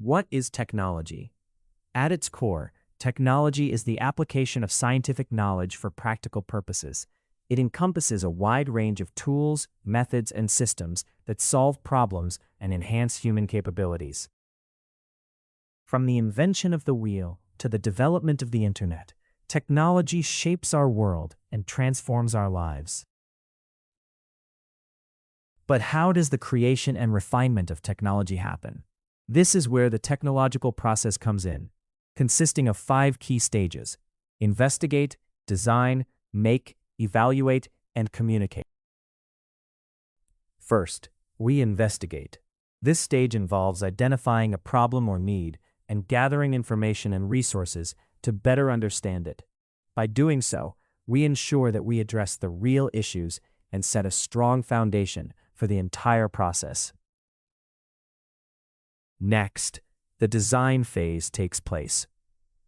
What is technology? At its core, technology is the application of scientific knowledge for practical purposes. It encompasses a wide range of tools, methods, and systems that solve problems and enhance human capabilities. From the invention of the wheel to the development of the internet, technology shapes our world and transforms our lives. But how does the creation and refinement of technology happen? This is where the technological process comes in, consisting of 5 key stages: investigate, design, make, evaluate, and communicate. First, we investigate. This stage involves identifying a problem or need and gathering information and resources to better understand it. By doing so, we ensure that we address the real issues and set a strong foundation for the entire process. Next, the design phase takes place.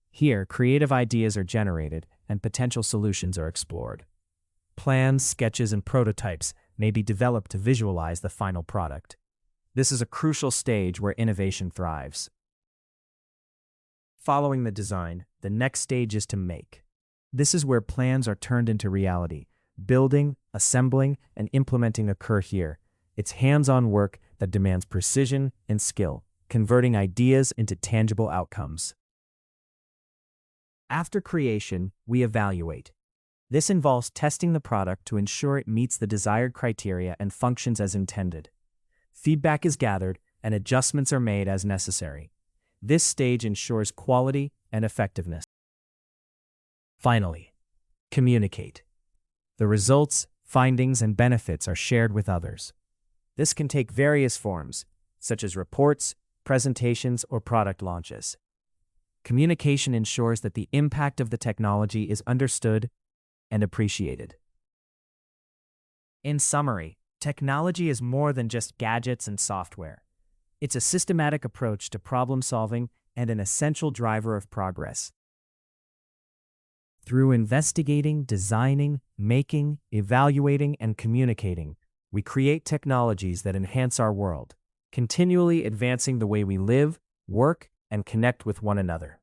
Here, creative ideas are generated and potential solutions are explored. Plans, sketches, and prototypes may be developed to visualize the final product. This is a crucial stage where innovation thrives. Following the design, the next stage is to make. This is where plans are turned into reality. Building, assembling, and implementing occur here. It's hands-on work that demands precision and skill, converting ideas into tangible outcomes. After creation, we evaluate. This involves testing the product to ensure it meets the desired criteria and functions as intended. Feedback is gathered and adjustments are made as necessary. This stage ensures quality and effectiveness. Finally, communicate. The results, findings, and benefits are shared with others. This can take various forms, such as reports, presentations, or product launches. Communication ensures that the impact of the technology is understood and appreciated. In summary, technology is more than just gadgets and software. It's a systematic approach to problem solving and an essential driver of progress. Through investigating, designing, making, evaluating, and communicating, we create technologies that enhance our world, continually advancing the way we live, work, and connect with one another.